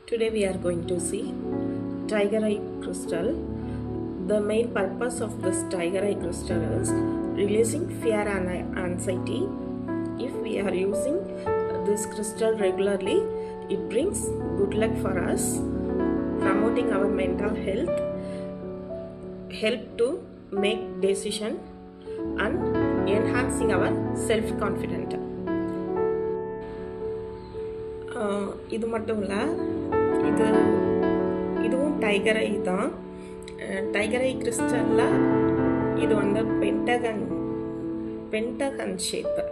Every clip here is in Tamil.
Today we are going to see tiger eye crystal. The main purpose of this tiger eye crystal is releasing fear and anxiety. If we are using this crystal regularly, it brings good luck for us, promoting our mental health, help to make decision and enhancing our self-confidence. இது மட்டும் இல்லை, இதுவும் டைகர் ஐ தான். டைகர் ஐ கிறிஸ்டலில் இது வந்து பென்டகன் ஷேப்பு.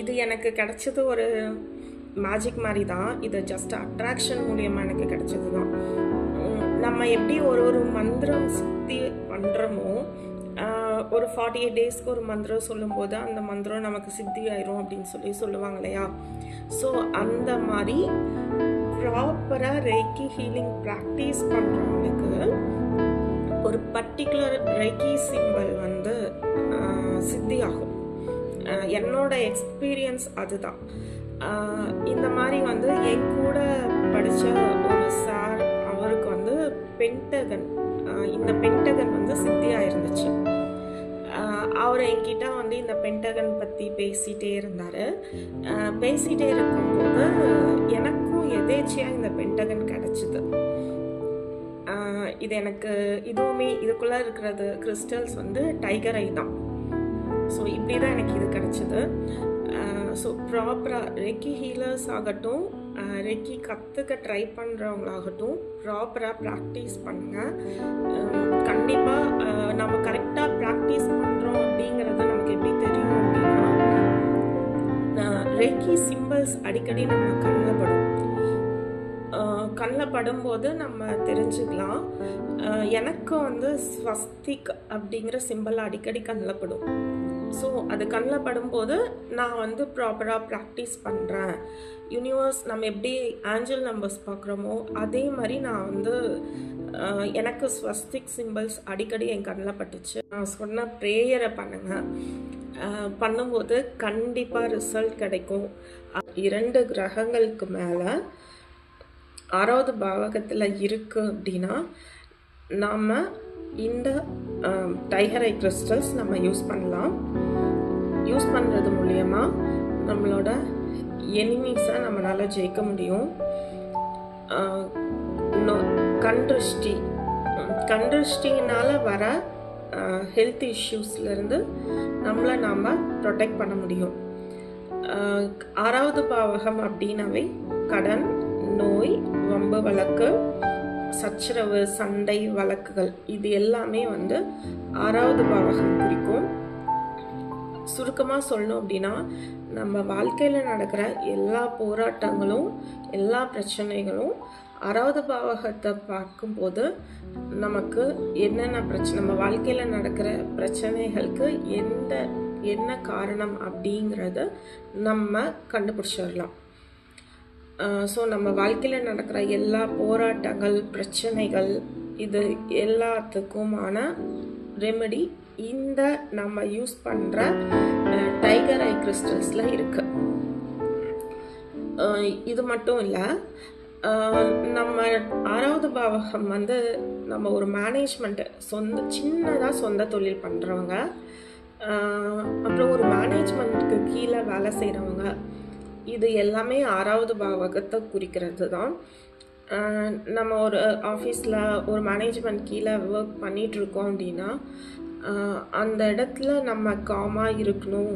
இது எனக்கு கிடைச்சது ஒரு மேஜிக் மாதிரி தான். இது ஜஸ்ட் அட்ராக்ஷன் மூலியமாக எனக்கு கிடைச்சது தான். நம்ம எப்படி ஒரு மந்திரம் சித்தி பண்ணுறோமோ, ஒரு 48 டேஸ்க்கு ஒரு மந்திரம் சொல்லும்போது அந்த மந்திரம் நமக்கு சித்தி ஆயிரும் அப்படின்னு சொல்லுவாங்க இல்லையா. ஸோ அந்த மாதிரி ப்ராப்பராக ரேக்கி ஹீலிங் ப்ராக்டிஸ் பண்ணுறவங்களுக்கு ஒரு பர்டிகுலர் ரேக்கி சிம்பிள் வந்து சித்தி ஆகும். என்னோட எக்ஸ்பீரியன்ஸ் அதுதான். இந்த மாதிரி வந்து என் கூட படித்த ஒரு சார், அவருக்கு வந்து இந்த பென்டகன் வந்து சித்தியாக இருந்துச்சு. அவர் என்கிட்ட வந்து இந்த பென்டகன் பற்றி பேசிகிட்டே இருந்தார். பேசிகிட்டே இருக்கும்போது எனக்கும் எதேச்சியாக இந்த பென்டகன் கிடச்சிது. இது எனக்கு இதுக்குள்ளே இருக்கிறது கிறிஸ்டல்ஸ் வந்து டைகர் ஐ தான். ஸோ இப்படி தான் எனக்கு இது கிடச்சிது. ஸோ ப்ராப்பராக ரெக்கி ஹீலர்ஸ் ஆகட்டும், ரெக்கி கற்றுக்க ட்ரை பண்ணுறவங்களாகட்டும், ப்ராப்பராக ப்ராக்டிஸ் பண்ணுங்கள். கண்டிப்பாக நம்ம கரெக்டாக ப்ராக்டிஸ் பண்ணுறோம் அப்படிங்கிறது நமக்கு எப்படி தெரியும் அப்படின்னா, ரெக்கி சிம்பிள்ஸ் அடிக்கடி நம்ம கண்ணில் படும்போது நம்ம தெரிஞ்சுக்கலாம். எனக்கு வந்து ஸ்வஸ்திக் அப்படிங்கிற சிம்பிள் அடிக்கடி கண்ணில் படும். ஸோ அது கண்ணில் படும்போது நான் வந்து ப்ராப்பராக ப்ராக்டிஸ் பண்ணுறேன். யூனிவர்ஸ் நம்ம எப்படி ஆஞ்சல் நம்பர்ஸ் பார்க்குறோமோ அதே மாதிரி நான் வந்து எனக்கு ஸ்வஸ்திக் சிம்பிள்ஸ் அடிக்கடி என் கண்ணில் பட்டுச்சு. நான் சொன்ன ப்ரேயரை பண்ணும்போது கண்டிப்பாக ரிசல்ட் கிடைக்கும். 2 கிரகங்களுக்கு மேலே 6வது பாவகத்தில் இருக்குது அப்படின்னா நாம் இந்த டைகர் ஐ கிறிஸ்டல்ஸ் நம்ம யூஸ் பண்ணலாம். யூஸ் பண்ணுறது மூலயமா நம்மளோட எனிமீஸை நம்மளால் ஜெயிக்க முடியும். கண்திருஷ்டினால் வர ஹெல்த் இஷ்யூஸ்லேருந்து நம்மளை நாம் ப்ரொடெக்ட் பண்ண முடியும். 6வது பாவகம் அப்படின்னாவே கடன், நோய், வம்பு வழக்கு, சச்சரவு, சண்டை, வழக்குகள், இது எல்லாமே வந்து 6வது பாவகம் குறிக்கும். சுருக்கமாக சொல்லணும் அப்படின்னா, நம்ம வாழ்க்கையில் நடக்கிற எல்லா போராட்டங்களும், எல்லா பிரச்சனைகளும் 6வது பாவகத்தை பார்க்கும்போது நமக்கு என்னென்ன பிரச்சனை, நம்ம வாழ்க்கையில் நடக்கிற பிரச்சனைகளுக்கு என்ன காரணம் அப்படிங்கிறத நம்ம கண்டுபிடிச்சிடலாம். ஸோ நம்ம வாழ்க்கையில் நடக்கிற எல்லா போராட்டங்கள், பிரச்சனைகள், இது எல்லாத்துக்குமான ரெமெடி இந்த நம்ம யூஸ் பண்ணுற டைகர் ஐ கிறிஸ்டல்ஸில் இருக்கு. இது மட்டும் இல்லை, நம்ம 6வது பாவகம் வந்து நம்ம ஒரு மேனேஜ்மெண்ட், சின்னதாக சொந்த தொழில் பண்ணுறவங்க, அப்புறம் ஒரு மேனேஜ்மெண்ட்டுக்கு கீழே வேலை செய்கிறவங்க, இது எல்லாமே 6வது பாவகத்தை குறிக்கிறது தான். நம்ம ஒரு ஆஃபீஸில் ஒரு மேனேஜ்மெண்ட் கீழே ஒர்க் பண்ணிகிட்ருக்கோம் அப்படின்னா அந்த இடத்துல நம்ம காமாக இருக்கணும்.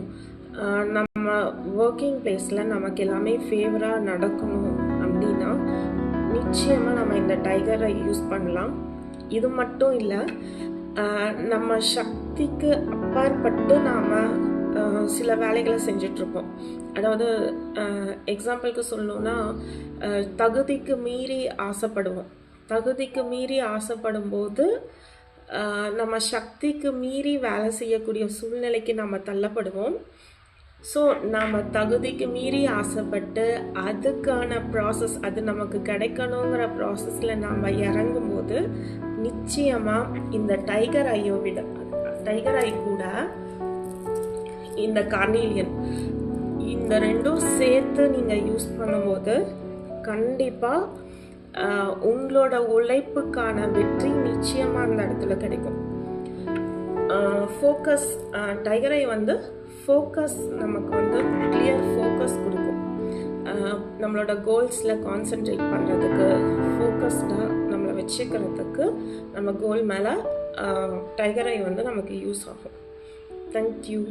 நம்ம ஒர்க்கிங் பிளேஸில் நமக்கு எல்லாமே ஃபேவராக நடக்கணும் அப்படின்னா நிச்சயமாக நம்ம இந்த டைகரை யூஸ் பண்ணலாம். இது மட்டும் இல்லை, நம்ம சக்திக்கு அப்பாற்பட்டு நாம் சில வேலைகளை செஞ்சிட்ருப்போம். அதாவது எக்ஸாம்பிளுக்கு சொல்லணுன்னா, தகுதிக்கு மீறி ஆசைப்படுவோம். தகுதிக்கு மீறி ஆசைப்படும் போது நம்ம சக்திக்கு மீறி வேலை செய்யக்கூடிய சூழ்நிலைக்கு நம்ம தள்ளப்படுவோம். ஸோ நம்ம தகுதிக்கு மீறி ஆசைப்பட்டு அதுக்கான ப்ராசஸ், அது நமக்கு கிடைக்கணுங்கிற ப்ராசஸில் நாம் இறங்கும்போது நிச்சயமாக இந்த டைகர் ஐ கூட இந்த கார்னீலியன், இந்த ரெண்டும் சேர்த்து நீங்கள் யூஸ் பண்ணும்போது கண்டிப்பாக உங்களோட உழைப்புக்கான வெற்றி நிச்சயமாக அந்த இடத்துல கிடைக்கும். ஃபோக்கஸ், டைகர் ஐ வந்து ஃபோக்கஸ், நமக்கு வந்து கிளியர் ஃபோக்கஸ் கொடுக்கும். நம்மளோட கோல்ஸில் கான்சென்ட்ரேட் பண்ணுறதுக்கு, ஃபோக்கஸ்டாக நம்மளை வச்சுக்கிறதுக்கு, நம்ம கோல் மேலே டைகர் ஐ வந்து நமக்கு யூஸ் ஆகும். தேங்க்யூ.